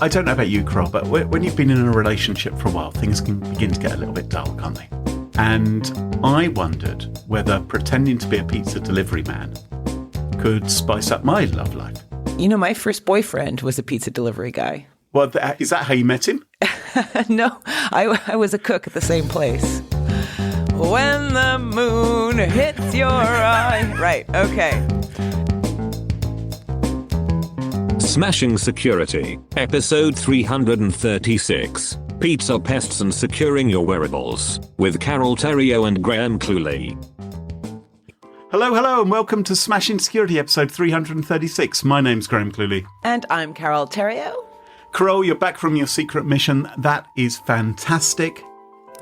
I don't know about you, Carole, but when you've been in a relationship for a while, things can begin to get a little bit dull, can't they? And I wondered whether pretending to be a pizza delivery man could spice up my love life. You know, my first boyfriend was a pizza delivery guy. Well, is that how you met him? No, I was a cook at the same place. When the moon hits your eye. Right, okay. Smashing Security, episode 336. Pizza Pests and Securing Your Wearables, with Carole, Theriault and Cluley. Hello, and welcome to Smashing Security, episode 336. My name's Cluley. And I'm Carole Theriault. Carole, you're back from your secret mission. That is fantastic.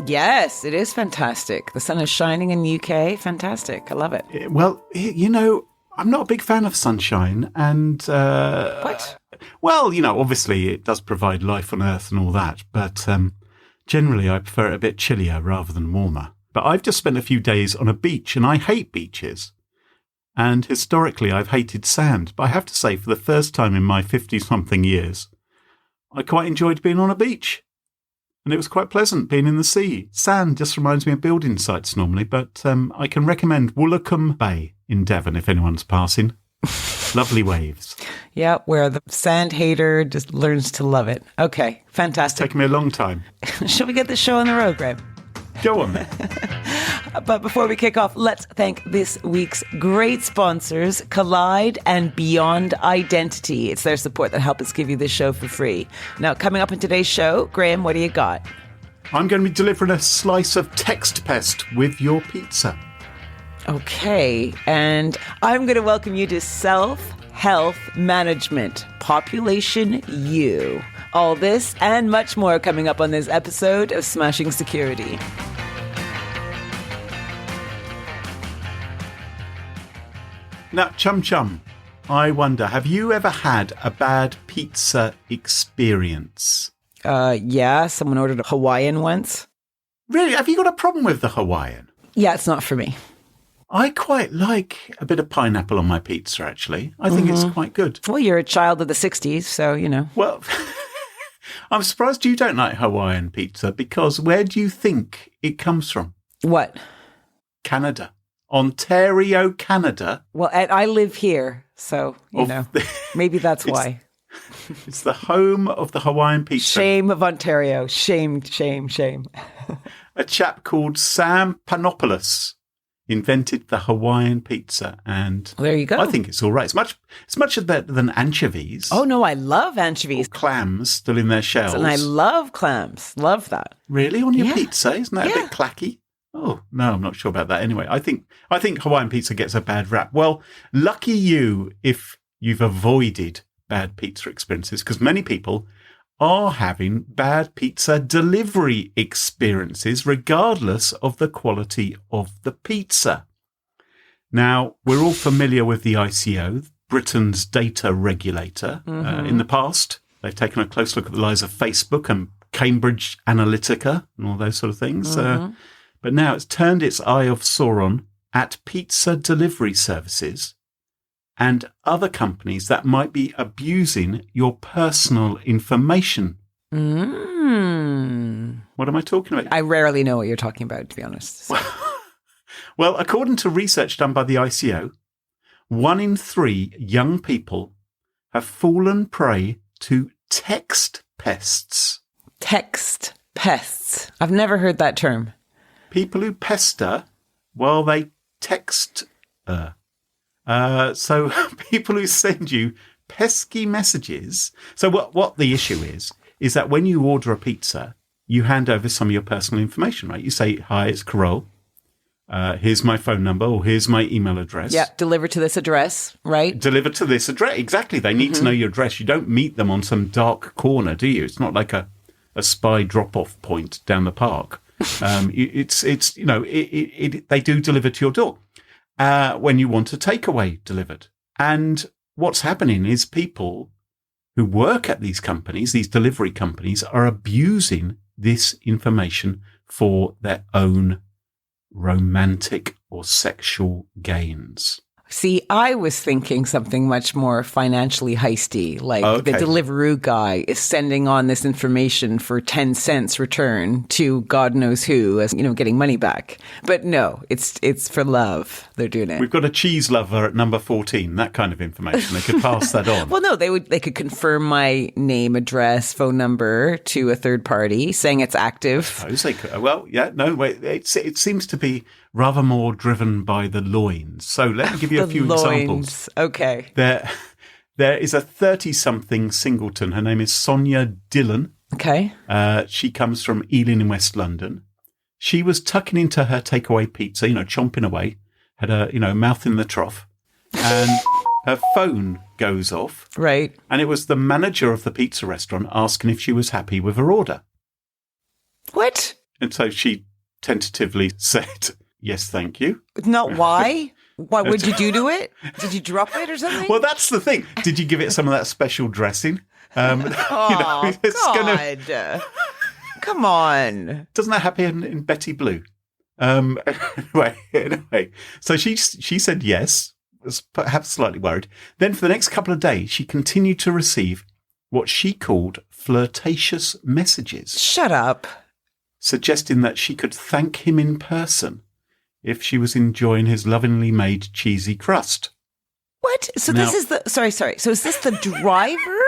Yes, it is fantastic. The sun is shining in the UK. Fantastic. I love it. Well, you know, I'm not a big fan of sunshine, and... What? Well, you know, obviously it does provide life on Earth and all that, but generally I prefer it a bit chillier rather than warmer. But I've just spent a few days on a beach, and I hate beaches. And historically I've hated sand, but I have to say for the first time in my 50-something years, I quite enjoyed being on a beach. And it was quite pleasant being in the sea. Sand just reminds me of building sites normally, but I can recommend Woolacombe Bay in Devon if anyone's passing. Lovely waves. Yeah, where the sand hater just learns to love it. Okay, fantastic. It's taken me a long time. Shall we get this show on the road, Graham? Go on then. But before we kick off, let's thank this week's great sponsors, Collide and Beyond Identity. It's their support that help us give you this show for free. Now, coming up in today's show, Graham, what do you got? I'm going to be delivering a slice of text pest with your pizza. Okay, and I'm going to welcome you to Self-Health Management, Population U. All this and much more coming up on this episode of Smashing Security. Now, Chum, I wonder, have you ever had a bad pizza experience? Yeah, someone ordered a Hawaiian once. Really? Have you got a problem with the Hawaiian? Yeah, it's not for me. I quite like a bit of pineapple on my pizza, actually. I think it's quite good. Well, you're a child of the 60s, so, you know. Well, I'm surprised you don't like Hawaiian pizza, because where do you think it comes from? What? Canada. Ontario, Canada. Well, I live here, so, you know, maybe that's why. It's the home of the Hawaiian pizza. Shame of Ontario. Shame. A chap called Sam Panopoulos invented the Hawaiian pizza, and there you go. I think it's all right. It's much better than anchovies. Oh no, I love anchovies. Or clams still in their shells. And I love clams. Love that. Really? On your pizza? Isn't that a bit clacky? Oh, no, I'm not sure about that. Anyway, I think Hawaiian pizza gets a bad rap. Well, lucky you if you've avoided bad pizza experiences, because many people are having bad pizza delivery experiences regardless of the quality of the pizza. Now, we're all familiar with the ICO, Britain's data regulator. In the past, they've taken a close look at the lies of Facebook and Cambridge Analytica and all those sort of things. But now it's turned its eye of Sauron at pizza delivery services and other companies that might be abusing your personal information. What am I talking about? I rarely know what you're talking about, to be honest. So. Well, according to research done by the ICO, 1 in 3 young people have fallen prey to text pests. Text pests. I've never heard that term. People who pester while they text. So people who send you pesky messages. So what the issue is that when you order a pizza, you hand over some of your personal information, right? You say, hi, it's Carole. Here's my phone number, or here's my email address. Yeah, deliver to this address, right? Deliver to this address. Exactly. They need to know your address. You don't meet them on some dark corner, do you? It's not like a spy drop-off point down the park. It's you know, they do deliver to your door when you want a takeaway delivered. And what's happening is people who work at these companies, these delivery companies, are abusing this information for their own romantic or sexual gains. See, I was thinking something much more financially heisty, like the Okay. Deliveroo guy is sending on this information for 10 cents return to God knows who, as getting money back. But no, it's for love. They're doing it. We've got a cheese lover at number 14, that kind of information. They could pass that on. Well, no, they could confirm my name, address, phone number to a third party, saying it's active. Suppose they could. Well, yeah, no, wait. It seems to be rather more driven by the loins. So let me give you a few examples. Okay. There is a 30-something singleton. Her name is Sonia Dillon. Okay. She comes from Ealing in West London. She was tucking into her takeaway pizza, chomping away, had a, mouth in the trough, and her phone goes off. Right. And it was the manager of the pizza restaurant asking if she was happy with her order. What? And so she tentatively said, yes, thank you. Not why? What would you do to it? Did you drop it or something? Well, that's the thing. Did you give it some of that special dressing? Oh, God. Come on. Doesn't that happen in Betty Blue? Anyway. So she said yes, was perhaps slightly worried. Then for the next couple of days, she continued to receive what she called flirtatious messages, Shut up. suggesting that she could thank him in person if she was enjoying his lovingly made cheesy crust. What? So Now- this is the... Sorry. So is this the driver?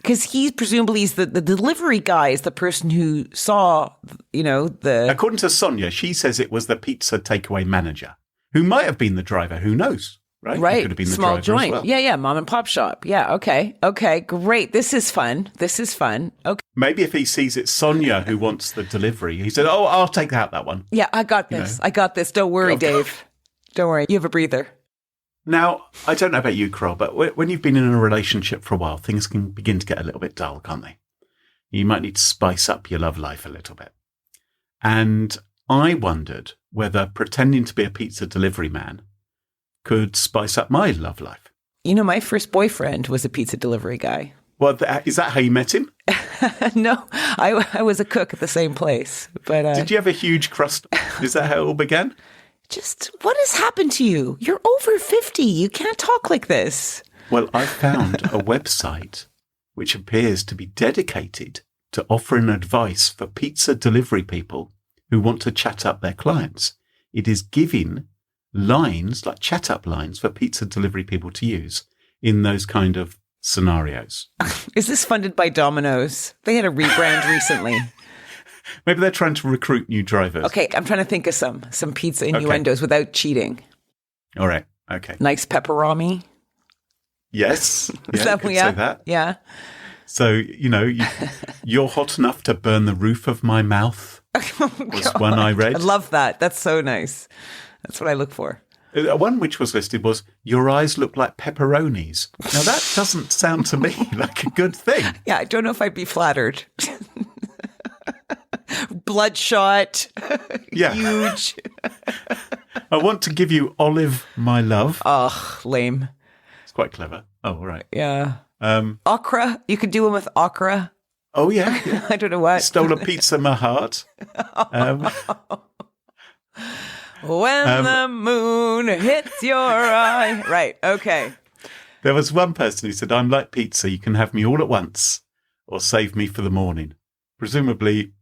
Because he's presumably the delivery guy is the person who saw, the... According to Sonia, she says it was the pizza takeaway manager, who might have been the driver. Who knows? Right? He Right. could have been the Small driver joint. as well. Yeah. Mom and pop shop. Yeah. Okay. Great. This is fun. Okay. Maybe if he sees it's Sonia who wants the delivery, he said, oh, I'll take that one. Yeah, I got this. Don't worry, Okay. Dave. Don't worry. You have a breather. Now, I don't know about you, Carole, but when you've been in a relationship for a while, things can begin to get a little bit dull, can't they? You might need to spice up your love life a little bit. And I wondered whether pretending to be a pizza delivery man could spice up my love life. My first boyfriend was a pizza delivery guy. Well, is that how you met him? No, I was a cook at the same place. But Did you have a huge crust? Is that how it all began? just what has happened to you? You're over 50. You can't talk like this. Well, I found a website which appears to be dedicated to offering advice for pizza delivery people who want to chat up their clients. It is giving lines, like chat up lines, for pizza delivery people to use in those kind of scenarios. Is this funded by Domino's? They had a rebrand recently. Maybe they're trying to recruit new drivers. Okay, I'm trying to think of some pizza innuendos without cheating. All right. Okay. Nice pepperami. Yes. Is that could yeah? say that. Yeah. So, you're hot enough to burn the roof of my mouth was one I read. I love that. That's so nice. That's what I look for. One which was listed was, your eyes look like pepperonis. Now, that doesn't sound to me like a good thing. Yeah, I don't know if I'd be flattered. Bloodshot. Yeah. Huge. I want to give you olive, my love. Ugh, lame. It's quite clever. Oh, all right. Yeah. Okra. You could do one with okra. Oh, yeah. I don't know what. Stole a pizza, my heart. When the moon hits your eye. Right. Okay. There was one person who said, I'm like pizza. You can have me all at once or save me for the morning. Presumably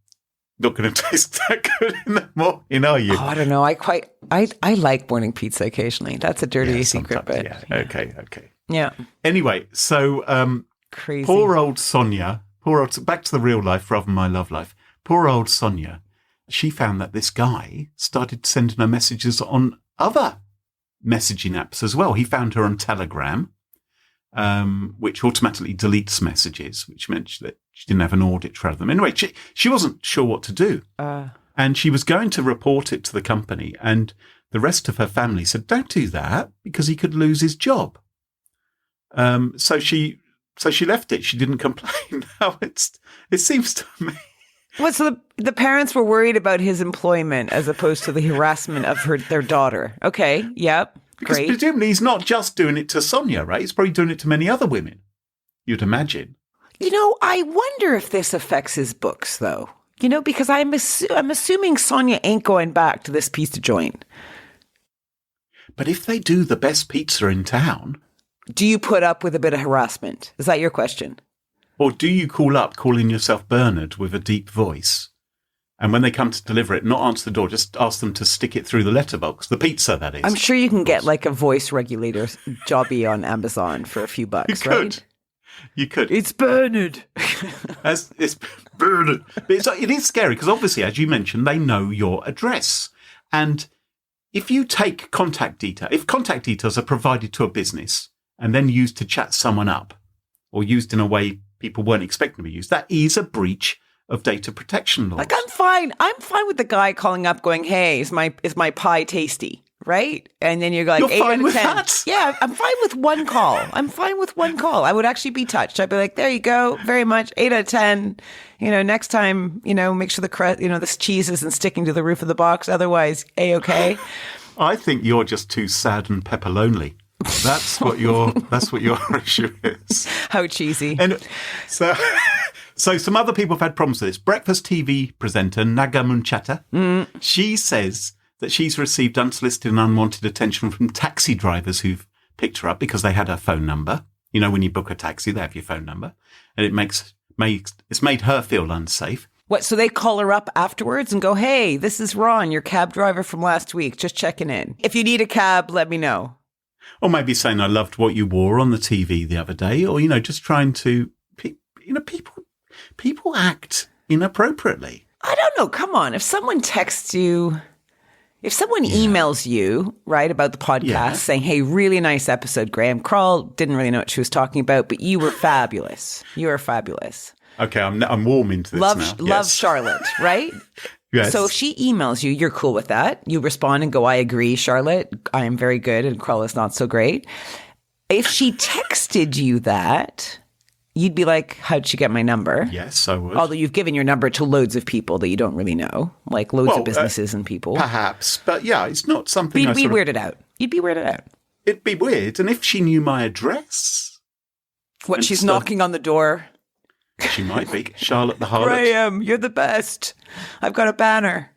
not going to taste that good in the morning, are you? Oh, I don't know. I like morning pizza occasionally. That's a dirty secret, but yeah. Okay. yeah. Anyway, so Crazy. poor old Sonia, back to the real life rather than my love life. Poor old Sonia, she found that this guy started sending her messages on other messaging apps as well. He found her on Telegram, which automatically deletes messages, which meant that she didn't have an audit trail of them. Anyway, she wasn't sure what to do. And she was going to report it to the company. And the rest of her family said, don't do that because he could lose his job. So she left it. She didn't complain. Now it seems to me. Well, so the parents were worried about his employment as opposed to the harassment of their daughter. Okay. Yep. Because Great. presumably he's not just doing it to Sonia, right? He's probably doing it to many other women, you'd imagine. I wonder if this affects his books, though. Because I'm assuming Sonia ain't going back to this pizza joint. But if they do the best pizza in town... Do you put up with a bit of harassment? Is that your question? Or do you call up calling yourself Bernard with a deep voice? And when they come to deliver it, not answer the door, just ask them to stick it through the letterbox. The pizza, that is. I'm sure you can get like a voice regulator jobby on Amazon for a few bucks, right? You could. It's Bernard. It's Bernard. But it is scary because obviously, as you mentioned, they know your address. And if you take contact details are provided to a business and then used to chat someone up or used in a way people weren't expecting to be used, that is a breach of data protection laws. Like, I'm fine with the guy calling up going, hey, is my pie tasty? Right? And then you're like, you're 8 fine out of with 10. That? Yeah, I'm fine with one call. I would actually be touched. I'd be like, there you go. Very much. 8 out of 10. Next time, make sure this cheese isn't sticking to the roof of the box. Otherwise, A-okay. I think you're just too sad and pepper lonely. That's what your issue is. How cheesy. And so some other people have had problems with this. Breakfast TV presenter Naga Munchata, she says that she's received unsolicited and unwanted attention from taxi drivers who've picked her up because they had her phone number. When you book a taxi, they have your phone number, and it's made her feel unsafe. What? So they call her up afterwards and go, "Hey, this is Ron, your cab driver from last week. Just checking in. If you need a cab, let me know." Or maybe saying, "I loved what you wore on the TV the other day," or just trying to, people act inappropriately. I don't know. Come on, if someone texts you. If someone emails you, right, about the podcast saying, hey, really nice episode, Graham. Carole didn't really know what she was talking about, but you were fabulous. You were fabulous. Okay, I'm warm into this now. Love Charlotte, right? Yes. So if she emails you, you're cool with that. You respond and go, I agree, Charlotte. I am very good and Carole is not so great. If she texted you that... You'd be like, how'd she get my number? Yes, I would. Although you've given your number to loads of people that you don't really know, like loads of businesses and people. Perhaps. But yeah, it's not something You'd be weirded out. You'd be weirded out. It'd be weird. And if she knew my address... What, she's knocking on the door? She might be. Charlotte the Harlot. Graham, you're the best. I've got a banner.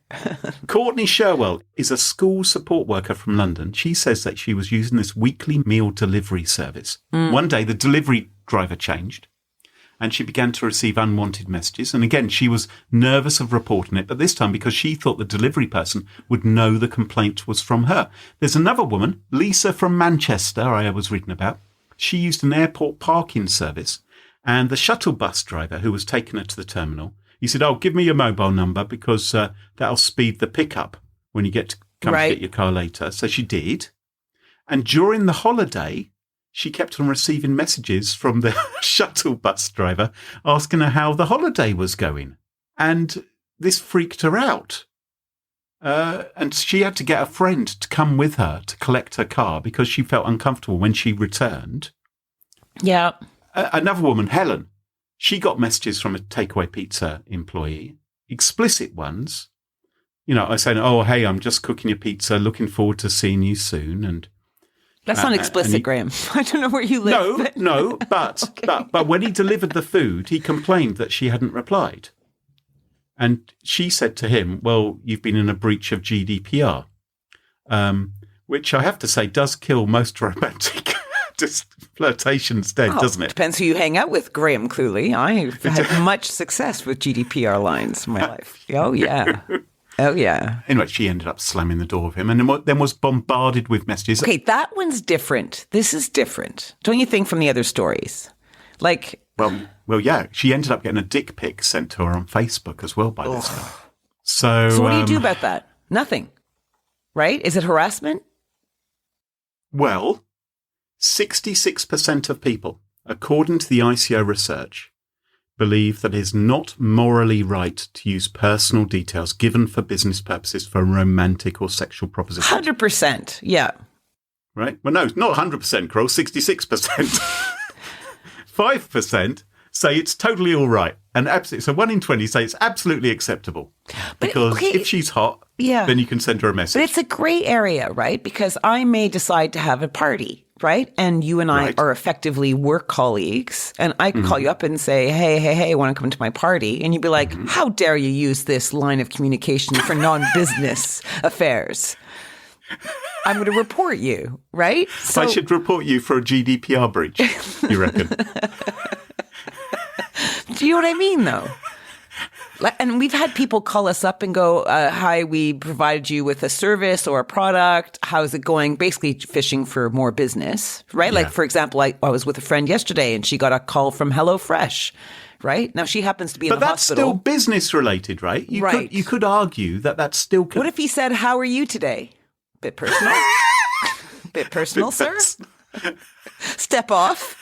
Courtney Sherwell is a school support worker from London. She says that she was using this weekly meal delivery service. One day, the delivery driver changed and she began to receive unwanted messages. And again, she was nervous of reporting it, but this time because she thought the delivery person would know the complaint was from her. There's another woman, Lisa from Manchester, I was reading about. She used an airport parking service and the shuttle bus driver who was taking her to the terminal, he said, give me your mobile number because that'll speed the pickup when you get to come to get your car later. So she did. And during the holiday, she kept on receiving messages from the shuttle bus driver asking her how the holiday was going. And this freaked her out. And she had to get a friend to come with her to collect her car because she felt uncomfortable when she returned. Yeah. Another woman, Helen, she got messages from a takeaway pizza employee, explicit ones. I saying, hey, I'm just cooking your pizza, looking forward to seeing you soon. And that's not explicit, Graham. I don't know where you live. But when he delivered the food, he complained that she hadn't replied. And she said to him, well, you've been in a breach of GDPR, which I have to say does kill most romantic flirtations dead, doesn't it? Depends who you hang out with, Graham Cluley. I've had much success with GDPR lines in my life. Oh, yeah. Oh, yeah. Anyway, she ended up slamming the door of him and then was bombarded with messages. Okay, that one's different. This is different. Don't you think from the other stories? Like... Well, yeah. She ended up getting a dick pic sent to her on Facebook as well by this guy. So what do you do about that? Nothing. Right? Is it harassment? Well, 66% of people, according to the ICO research, believe that it is not morally right to use personal details given for business purposes for romantic or sexual propositions. 100%, yeah. Right? Well, no, not 100%, Carole, 66%. 5% say it's totally all right. And absolutely, so 1 in 20 say it's absolutely acceptable. Because if she's hot, then you can send her a message. But it's a gray area, right? Because I may decide to have a party, right? And you and I are effectively work colleagues. And I can call you up and say, hey, want to come to my party? And you'd be like, how dare you use this line of communication for non-business affairs? I'm going to report you, right? So, I should report you for a GDPR breach, you reckon? do you know what I mean, though? And we've had people call us up and go, hi, we provided you with a service or a product. How's it going? Basically fishing for more business, right? Yeah. Like, for example, I was with a friend yesterday and she got a call from HelloFresh, right? Now, she happens to be in the hospital. But that's still business related, right? You could argue that that's still... What if he said, how are you today? Bit personal. Bit personal, sir. Step off.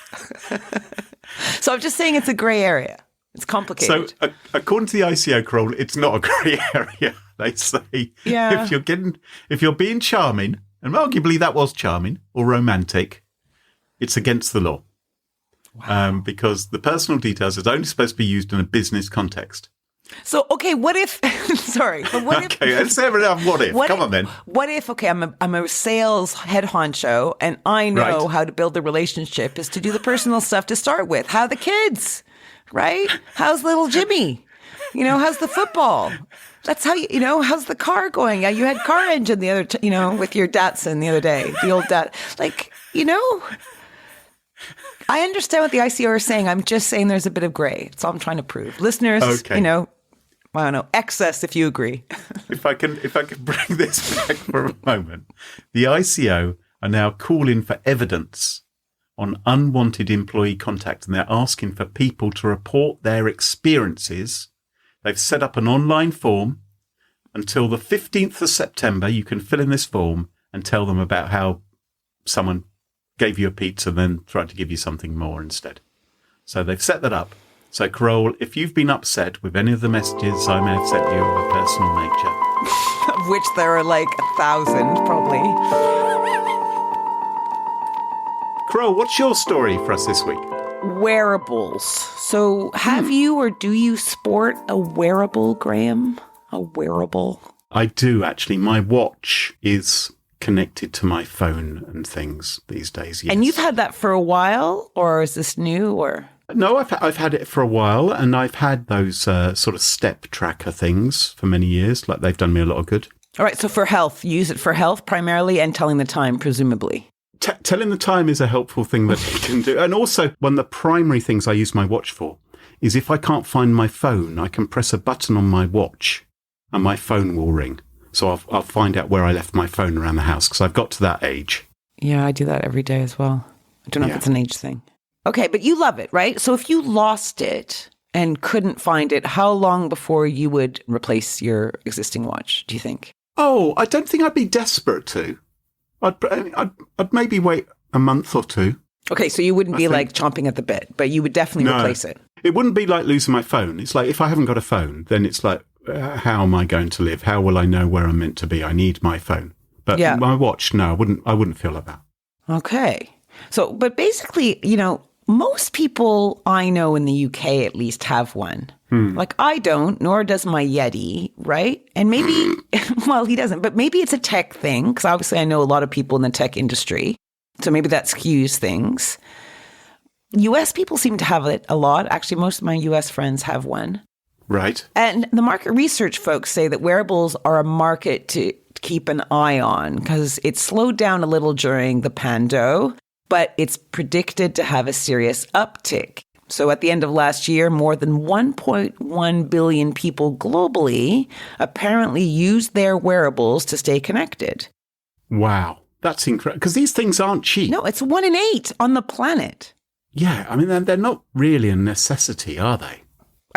So I'm just saying it's a gray area. It's complicated. So, according to the ICO, Carole, it's not a grey area. They say if you're being charming, and arguably that was charming or romantic, it's against the law. Wow. Because the personal details is only supposed to be used in a business context. So, okay, what if? Sorry, but what if? Okay, let's have enough. What if? Come on, then. What if? Okay, I'm a sales head honcho, and I know how to build the relationship is to do the personal stuff to start with. How are the kids? Right? How's little Jimmy? How's the football? That's how how's the car going? Yeah, you had car engine the other, with your Datsun the other day, the old I understand what the ICO are saying. I'm just saying there's a bit of gray. That's all I'm trying to prove. Listeners, I don't know, excess if you agree. If I can bring this back for a moment, the ICO are now calling for evidence on unwanted employee contact, and they're asking for people to report their experiences. They've set up an online form. Until the 15th of September, you can fill in this form and tell them about how someone gave you a pizza and then tried to give you something more instead. So they've set that up. So, Carole, if you've been upset with any of the messages I may have sent you of a personal nature... of which there are like 1,000, probably... Carole, what's your story for us this week? Wearables. So have you or do you sport a wearable, Graham? A wearable? I do, actually. My watch is connected to my phone and things these days, yes. And you've had that for a while, or is this new, or...? No, I've had it for a while, and I've had those sort of step tracker things for many years. Like, they've done me a lot of good. All right, so for health, you use it for health primarily and telling the time, presumably. Telling the time is a helpful thing that you can do. And also, one of the primary things I use my watch for is if I can't find my phone, I can press a button on my watch and my phone will ring. So I'll find out where I left my phone around the house because I've got to that age. Yeah, I do that every day as well. I don't know if it's an age thing. Okay, but you love it, right? So if you lost it and couldn't find it, how long before you would replace your existing watch, do you think? Oh, I don't think I'd be desperate to. I'd maybe wait a month or two. Okay, so you wouldn't be like chomping at the bit, but you would definitely replace it. It wouldn't be like losing my phone. It's like if I haven't got a phone, then it's like, how am I going to live? How will I know where I'm meant to be? I need my phone. But my watch, no, I wouldn't feel like that. Okay. So, but basically, most people I know in the UK at least have one. Like I don't, nor does my Yeti, right? And maybe, well, he doesn't, but maybe it's a tech thing because obviously I know a lot of people in the tech industry. So maybe that skews things. US people seem to have it a lot. Actually, most of my US friends have one. Right. And the market research folks say that wearables are a market to keep an eye on because it slowed down a little during the pando, but it's predicted to have a serious uptick. So at the end of last year, more than 1.1 billion people globally apparently used their wearables to stay connected. Wow. That's incredible. Because these things aren't cheap. No, it's 1 in 8 on the planet. Yeah. I mean, they're not really a necessity, are they?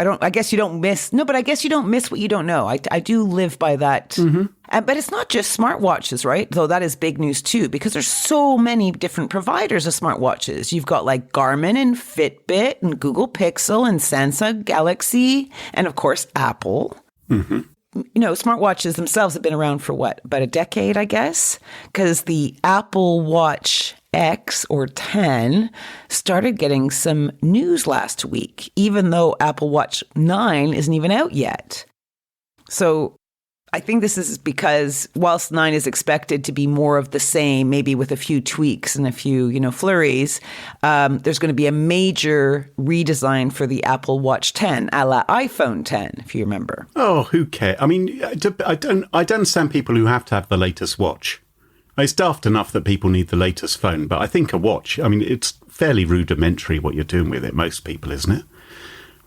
I guess you don't miss what you don't know. I do live by that. Mm-hmm. But it's not just smartwatches, right? Though that is big news too, because there's so many different providers of smartwatches. You've got like Garmin and Fitbit and Google Pixel and Samsung Galaxy and of course Apple. Mm-hmm. Smartwatches themselves have been around for about a decade, I guess, because the Apple Watch X or 10 started getting some news last week, even though Apple Watch 9 isn't even out yet. So I think this is because whilst 9 is expected to be more of the same, maybe with a few tweaks and a few, flurries, there's going to be a major redesign for the Apple Watch 10, a la iPhone 10, if you remember. Oh, who cares? I mean, I don't understand people who have to have the latest watch. It's daft enough that people need the latest phone, but I think a watch, I mean, it's fairly rudimentary what you're doing with it, most people, isn't it?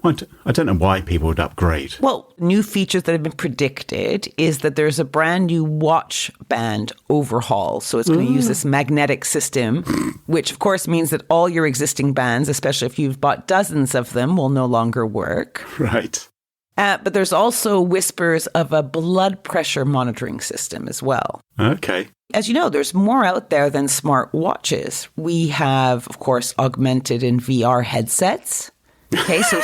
I don't know why people would upgrade. Well, new features that have been predicted is that there's a brand new watch band overhaul. So it's going to use this magnetic system, which of course means that all your existing bands, especially if you've bought dozens of them, will no longer work. Right. But there's also whispers of a blood pressure monitoring system as well. Okay. As you know, there's more out there than smart watches. We have, of course, augmented and VR headsets. Okay, so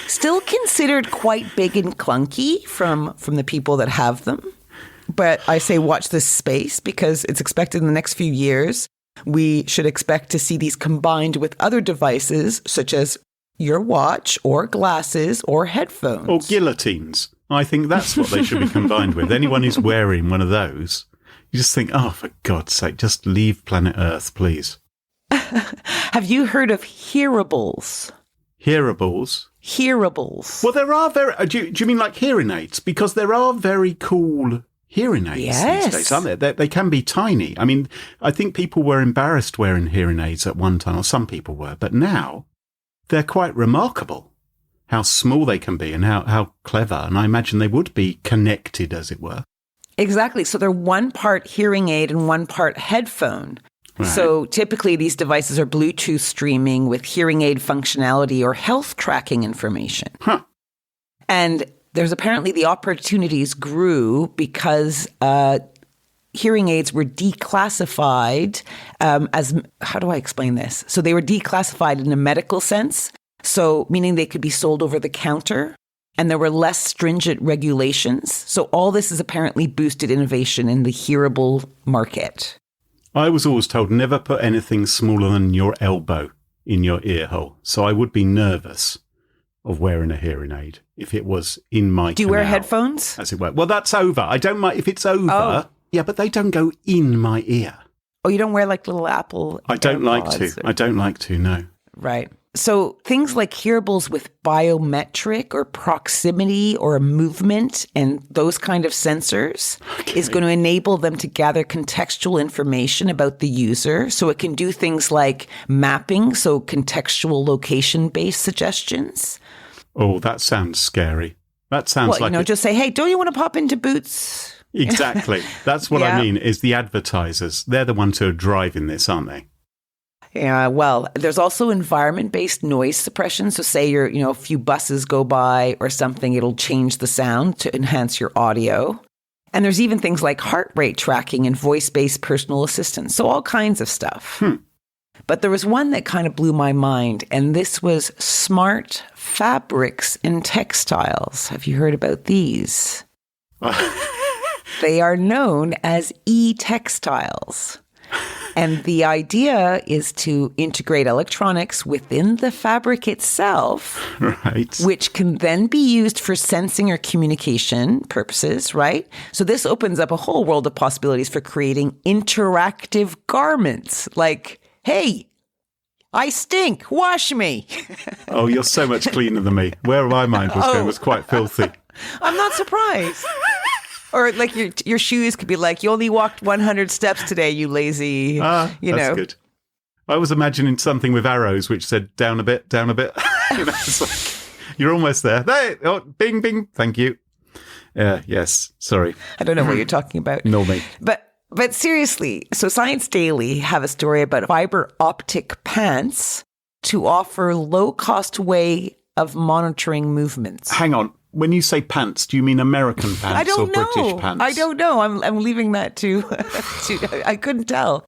still considered quite big and clunky from the people that have them. But I say watch this space because it's expected in the next few years, we should expect to see these combined with other devices such as your watch or glasses or headphones. Or guillotines. I think that's what they should be combined with. Anyone who's wearing one of those, you just think, oh, for God's sake, just leave planet Earth, please. Have you heard of hearables? Hearables? Hearables. Well, there are do you mean like hearing aids? Because there are very cool hearing aids these days, aren't there? They can be tiny. I mean, I think people were embarrassed wearing hearing aids at one time, or some people were, but now they're quite remarkable how small they can be and how clever. And I imagine they would be connected, as it were. Exactly. So they're one part hearing aid and one part headphone. Right. So typically these devices are Bluetooth streaming with hearing aid functionality or health tracking information. Huh. And there's apparently the opportunities grew because hearing aids were declassified as, how do I explain this? So they were declassified in a medical sense. So meaning they could be sold over the counter and there were less stringent regulations. So all this has apparently boosted innovation in the hearable market. I was always told never put anything smaller than your elbow in your ear hole. So I would be nervous of wearing a hearing aid if it was in my Do you wear headphones? As it were. Well, that's over. I don't mind if it's over. Oh. Yeah, but they don't go in my ear. Oh, you don't wear like little Apple I don't like to. I don't like to, no. Right. So things like hearables with biometric or proximity or movement and those kind of sensors is going to enable them to gather contextual information about the user. So it can do things like mapping, so contextual location-based suggestions. Oh, that sounds scary. That sounds like... just say, hey, don't you want to pop into Boots? Exactly. That's what I mean, is the advertisers. They're the ones who are driving this, aren't they? Yeah, well, there's also environment-based noise suppression. So say a few buses go by or something, it'll change the sound to enhance your audio. And there's even things like heart rate tracking and voice-based personal assistance. So all kinds of stuff. But there was one that kind of blew my mind, and this was smart fabrics and textiles. Have you heard about these? They are known as e-textiles. And the idea is to integrate electronics within the fabric itself, right, which can then be used for sensing or communication purposes, right? So this opens up a whole world of possibilities for creating interactive garments like, hey, I stink, wash me. Oh, you're so much cleaner than me. Where my mind was going was quite filthy. I'm not surprised. Or like your shoes could be like, you only walked 100 steps today, you lazy, That's good. I was imagining something with arrows which said down a bit, down a bit. It's like, you're almost there. There, oh, bing, bing, thank you. Yes, sorry. I don't know what you're talking about. Nor me. But seriously, so Science Daily have a story about fiber optic pants to offer low-cost way of monitoring movements. Hang on. When you say pants, do you mean American pants or British pants? I don't know. I'm leaving that to I couldn't tell.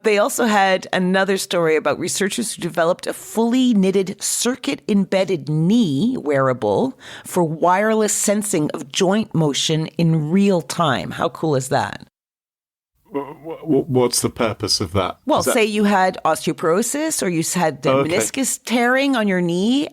They also had another story about researchers who developed a fully knitted circuit-embedded knee wearable for wireless sensing of joint motion in real time. How cool is that? What's the purpose of that? Well, say you had osteoporosis or you had meniscus tearing on your knee.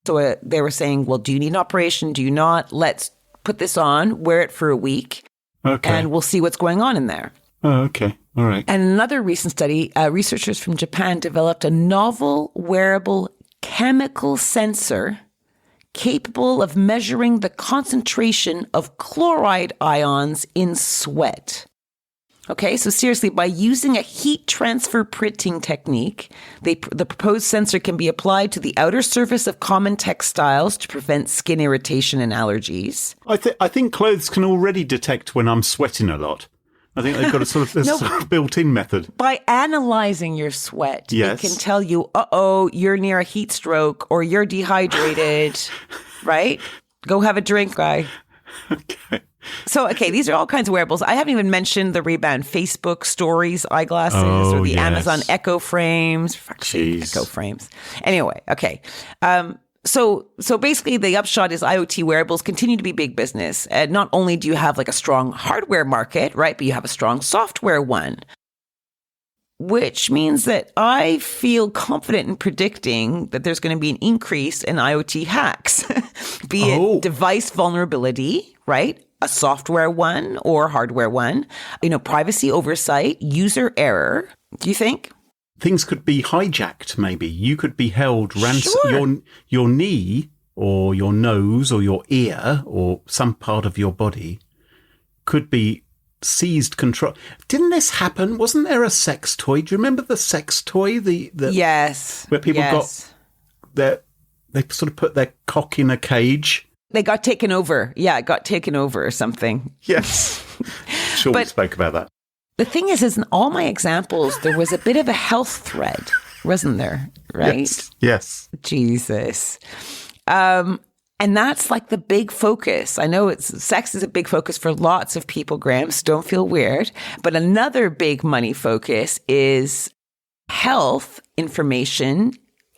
So they were saying, well, do you need an operation? Do you not? Let's put this on, wear it for a week, and we'll see what's going on in there. Oh, okay. All right. And another recent study, researchers from Japan developed a novel wearable chemical sensor capable of measuring the concentration of chloride ions in sweat. Okay, so seriously, by using a heat transfer printing technique, the proposed sensor can be applied to the outer surface of common textiles to prevent skin irritation and allergies. I think clothes can already detect when I'm sweating a lot. I think they've got a sort of built-in method. By analyzing your sweat, yes. It can tell you, you're near a heat stroke or you're dehydrated, right? Go have a drink, guy. Okay. So, these are all kinds of wearables. I haven't even mentioned the Ray-Ban Facebook Stories eyeglasses or the Amazon Echo frames. Echo frames. Anyway, okay. So basically the upshot is IoT wearables continue to be big business. And not only do you have like a strong hardware market, right, but you have a strong software one. Which means that I feel confident in predicting that there's going to be an increase in IoT hacks, be it device vulnerability, right? A software one or hardware one, privacy oversight, user error. Do you think? Things could be hijacked, maybe. You could be held ransom. Your knee or your nose or your ear or some part of your body could be seized control. didn't this happen? Wasn't there a sex toy? Do you remember the sex toy? Yes. Where people they sort of put their cock in a cage. They got taken over. Yeah, it got taken over or something. Yes. Sure, we spoke about that. The thing is in all my examples, there was a bit of a health thread, wasn't there? Right? Yes. Jesus. And that's like the big focus. I know sex is a big focus for lots of people, Graham, so don't feel weird. But another big money focus is health information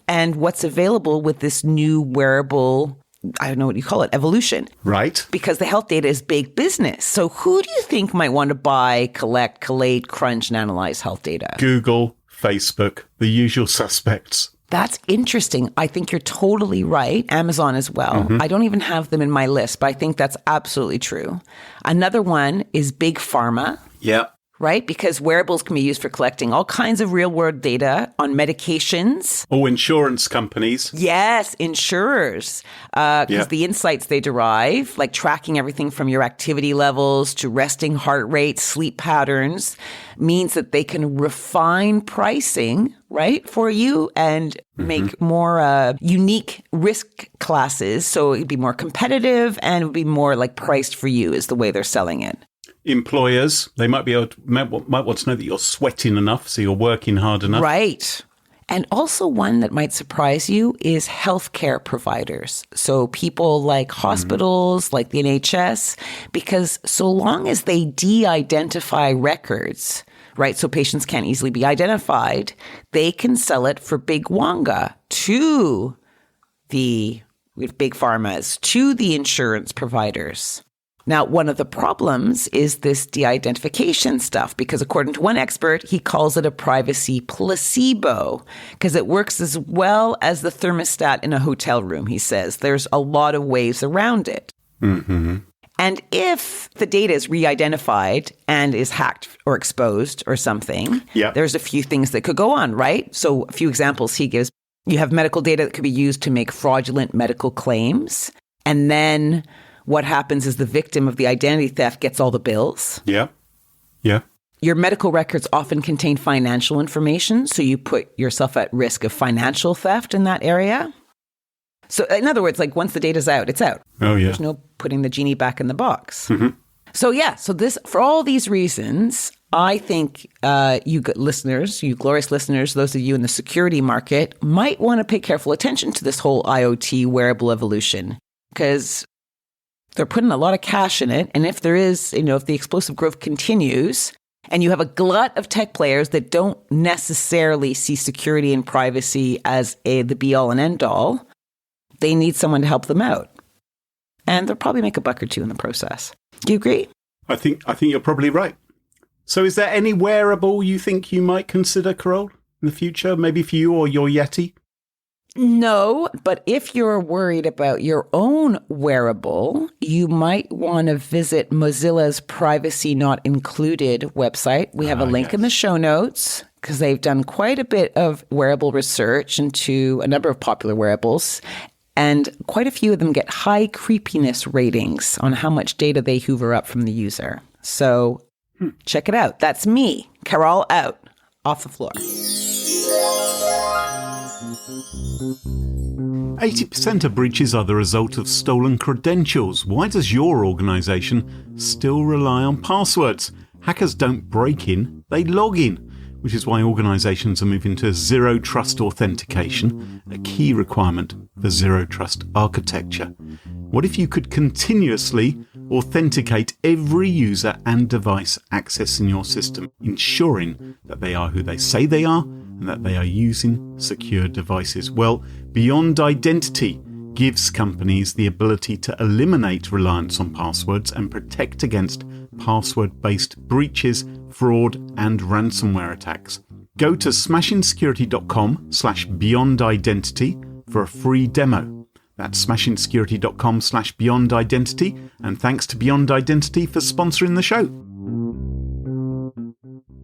and what's available with this new wearable, I don't know what you call it, evolution. Right. Because the health data is big business. So who do you think might want to buy, collect, collate, crunch, and analyze health data? Google, Facebook, the usual suspects. That's interesting. I think you're totally right. Amazon as well. I don't even have them in my list, but I think that's absolutely true. Another one is big pharma. Yeah. Right? Because wearables can be used for collecting all kinds of real world data on medications. Oh, insurance companies. Yes, insurers. Because the insights they derive, like tracking everything from your activity levels to resting heart rate, sleep patterns, means that they can refine pricing, right, for you and make more unique risk classes. So it'd be more competitive and it would be more like priced for you is the way they're selling it. Employers, they might want to know that you're sweating enough, so you're working hard enough. Right. And also one that might surprise you is healthcare providers. So people like hospitals, like the NHS, because so long as they de-identify records, right, so patients can't easily be identified, they can sell it for big wonga to the big pharmas, to the insurance providers. Now, one of the problems is this de-identification stuff, because according to one expert, he calls it a privacy placebo, because it works as well as the thermostat in a hotel room, he says. There's a lot of ways around it. And if the data is re-identified and is hacked or exposed or something, there's a few things that could go on, right? So a few examples he gives. You have medical data that could be used to make fraudulent medical claims, and then what happens is the victim of the identity theft gets all the bills. Yeah. Your medical records often contain financial information, so you put yourself at risk of financial theft in that area. So in other words, like once the data's out, it's out. Oh, yeah. There's no putting the genie back in the box. So this, for all these reasons, I think you listeners, you glorious listeners, those of you in the security market might want to pay careful attention to this whole IoT wearable evolution, because they're putting a lot of cash in it. And if there is, if the explosive growth continues and you have a glut of tech players that don't necessarily see security and privacy as the be all and end all, they need someone to help them out. And they'll probably make a buck or two in the process. Do you agree? I think you're probably right. So is there any wearable you think you might consider, Carole, in the future? Maybe for you or your Yeti? No, but if you're worried about your own wearable, you might want to visit Mozilla's Privacy Not Included website. We have a link in the show notes because they've done quite a bit of wearable research into a number of popular wearables. And quite a few of them get high creepiness ratings on how much data they hoover up from the user. So Check it out. That's me, Carole, out. Off the floor. 80% of breaches are the result of stolen credentials. Why does your organisation still rely on passwords? Hackers don't break in, they log in, which is why organisations are moving to zero trust authentication, a key requirement for zero trust architecture. What if you could continuously authenticate every user and device accessing your system, ensuring that they are who they say they are and that they are using secure devices? Well, Beyond Identity gives companies the ability to eliminate reliance on passwords and protect against password-based breaches, fraud, and ransomware attacks. Go to smashingsecurity.com/beyondidentity for a free demo. That's smashingsecurity.com/beyondidentity, and thanks to Beyond Identity for sponsoring the show.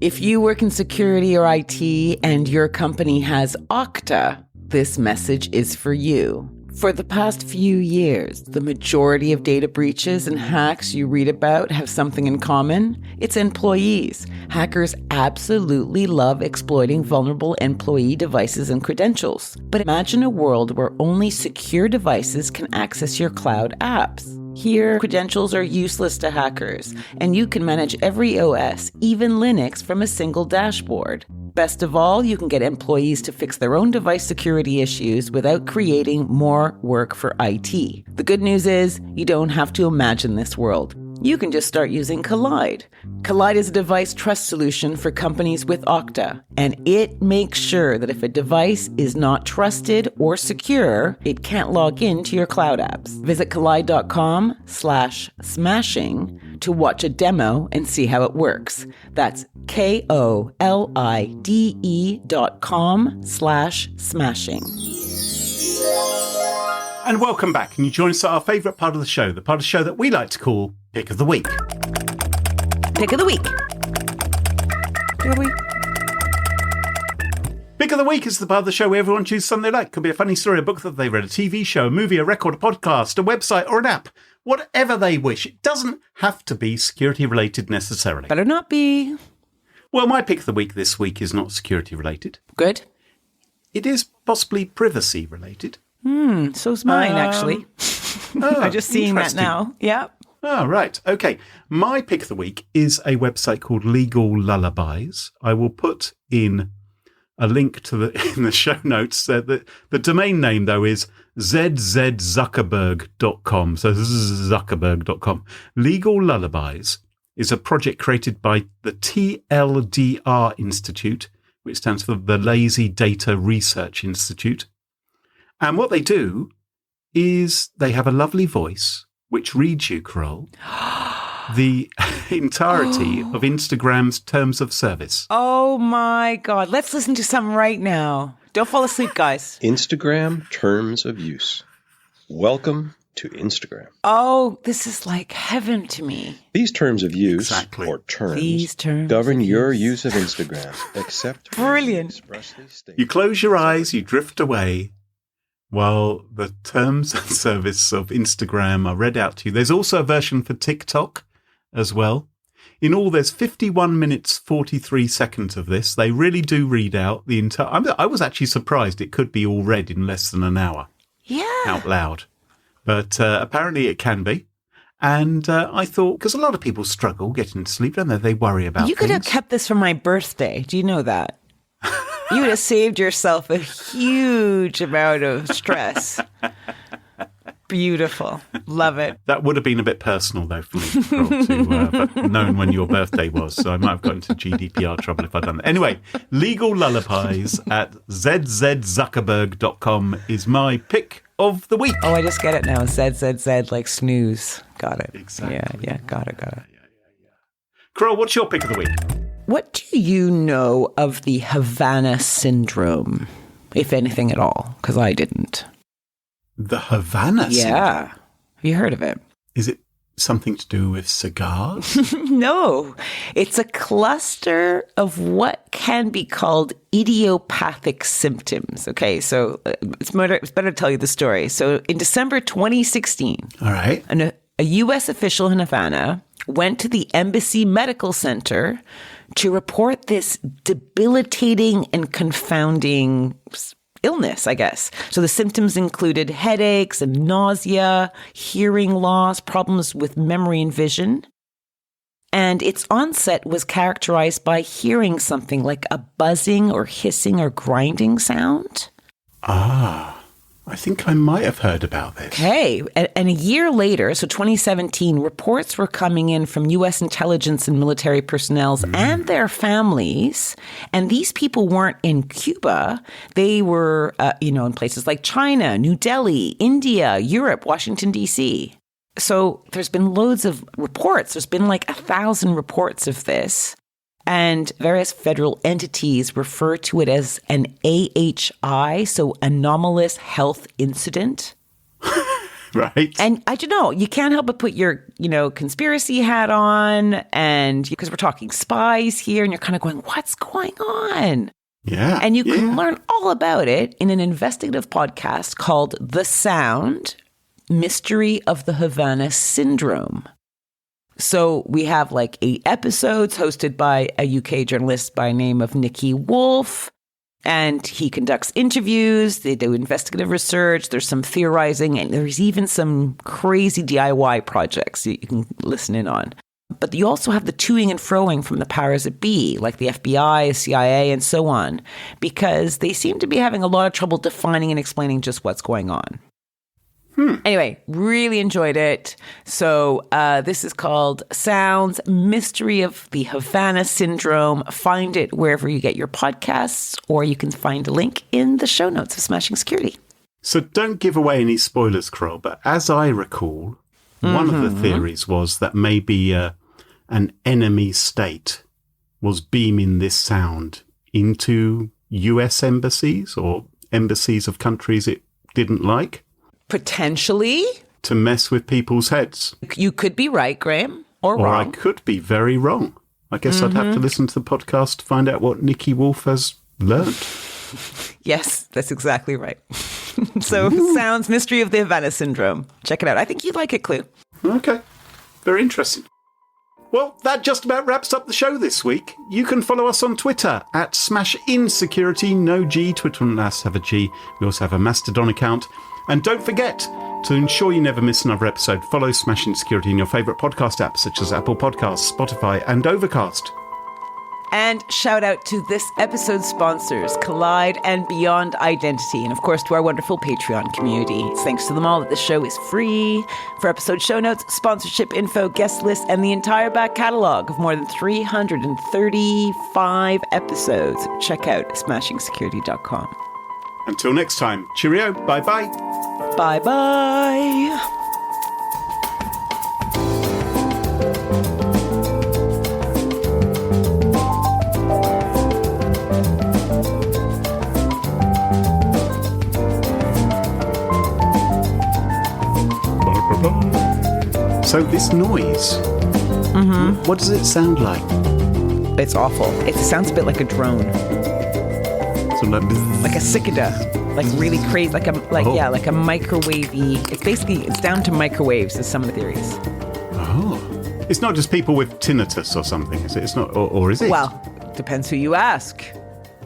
If you work in security or IT and your company has Okta, this message is for you. For the past few years, the majority of data breaches and hacks you read about have something in common. It's employees. Hackers absolutely love exploiting vulnerable employee devices and credentials. But imagine a world where only secure devices can access your cloud apps. Here, credentials are useless to hackers, and you can manage every OS, even Linux, from a single dashboard. Best of all, you can get employees to fix their own device security issues without creating more work for IT. The good news is, you don't have to imagine this world. You can just start using Collide. Collide is a device trust solution for companies with Okta, and it makes sure that if a device is not trusted or secure, it can't log into your cloud apps. Visit collide.com/smashing to watch a demo and see how it works. That's KOLIDE.com/smashing. And welcome back. And you join us at our favourite part of the show, the part of the show that we like to call Pick of the Week. Pick of the week. Pick of the week. Pick of the Week is the part of the show where everyone chooses something they like. Could be a funny story, a book that they read, a TV show, a movie, a record, a podcast, a website, or an app. Whatever they wish. It doesn't have to be security related necessarily. Better not be. Well, my Pick of the Week this week is not security related. Good. It is possibly privacy related. So's mine, actually. I'm just seeing that now. Yeah. Oh, right. Okay. My Pick of the Week is a website called Legal Lullabies. I will put in a link to in the show notes. The domain name, though, is zzzuckerberg.com. So Zuckerberg.com. Legal Lullabies is a project created by the TLDR Institute, which stands for the Lazy Data Research Institute. And what they do is they have a lovely voice which reads you, Carole, the entirety of Instagram's terms of service. Oh, my God. Let's listen to some right now. Don't fall asleep, guys. Instagram terms of use. Welcome to Instagram. Oh, this is like heaven to me. These terms of use, Exactly. or terms, These terms govern of your use. use of Instagram, except Brilliant. expressly state. You close your eyes, you drift away, while the terms and service of Instagram are read out to you. There's also a version for TikTok as well. In all, there's 51 minutes, 43 seconds of this. They really do read out the entire... I was actually surprised it could be all read in less than an hour. Yeah. Out loud. But apparently it can be. And I thought, because a lot of people struggle getting to sleep, don't they? They worry about You could have things. kept this for my birthday. Do you know that? You would have saved yourself a huge amount of stress. Beautiful. Love it. That would have been a bit personal, though, for me, Carole, but knowing when your birthday was. So I might have got into GDPR trouble if I'd done that. Anyway, Legal Lullabies at zzzuckerberg.com is my pick of the week. Oh, I just get it now. Z, like snooze. Got it. Exactly. Yeah. Got it. Carole, what's your pick of the week? What do you know of the Havana syndrome, if anything at all? Because I didn't. The Havana syndrome? Yeah. Have you heard of it? Is it something to do with cigars? No. It's a cluster of what can be called idiopathic symptoms. Okay, so it's better to tell you the story. So in December 2016, All right. an a U.S. official in Havana went to the embassy medical center to report this debilitating and confounding illness, I guess. So the symptoms included headaches and nausea, hearing loss, problems with memory and vision. And its onset was characterized by hearing something like a buzzing or hissing or grinding sound. I think I might have heard about this. Okay. And a year later, so 2017, reports were coming in from U.S. intelligence and military personnel and their families. And these people weren't in Cuba. They were, in places like China, New Delhi, India, Europe, Washington, D.C. So there's been loads of reports. There's been like 1,000 reports of this. And various federal entities refer to it as an AHI, so anomalous health incident. Right. And I don't know, you can't help but put your, conspiracy hat on, and because we're talking spies here, and you're kind of going, what's going on? Yeah. And you can learn all about it in an investigative podcast called The Sound, Mystery of the Havana Syndrome. So we have like 8 episodes hosted by a UK journalist by name of Nicky Wolf. And he conducts interviews. They do investigative research. There's some theorizing. And there's even some crazy DIY projects that you can listen in on. But you also have the toing and froing from the powers that be, like the FBI, CIA, and so on. Because they seem to be having a lot of trouble defining and explaining just what's going on. Anyway, really enjoyed it. So this is called Sounds, Mystery of the Havana Syndrome. Find it wherever you get your podcasts, or you can find a link in the show notes of Smashing Security. So don't give away any spoilers, Carole, but as I recall, one of the theories was that maybe an enemy state was beaming this sound into US embassies or embassies of countries it didn't like. Potentially. To mess with people's heads. You could be right, Graham, or wrong. Or I could be very wrong. I guess I'd have to listen to the podcast to find out what Nicky Wolf has learned. Yes, that's exactly right. So, Sounds, Mystery of the Havana Syndrome. Check it out. I think you'd like it, Clue. Okay. Very interesting. Well, that just about wraps up the show this week. You can follow us on Twitter at SmashInSecurity, no G. Twitter and us have a G. We also have a Mastodon account. And don't forget, to ensure you never miss another episode, follow Smashing Security in your favourite podcast apps such as Apple Podcasts, Spotify, and Overcast. And shout out to this episode's sponsors, Collide and Beyond Identity, and of course to our wonderful Patreon community. It's thanks to them all that the show is free. For episode show notes, sponsorship info, guest list, and the entire back catalogue of more than 335 episodes, check out SmashingSecurity.com. Until next time, cheerio, bye-bye. Bye-bye. So this noise, what does it sound like? It's awful. It sounds a bit like a drone. So Like a cicada. Like really crazy, like a microwavy. It's down to microwaves is some of the theories. Oh. It's not just people with tinnitus or something, is it? It's not, or is it? Well, depends who you ask.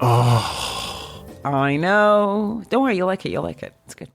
Oh. I know. Don't worry, you'll like it. It's good.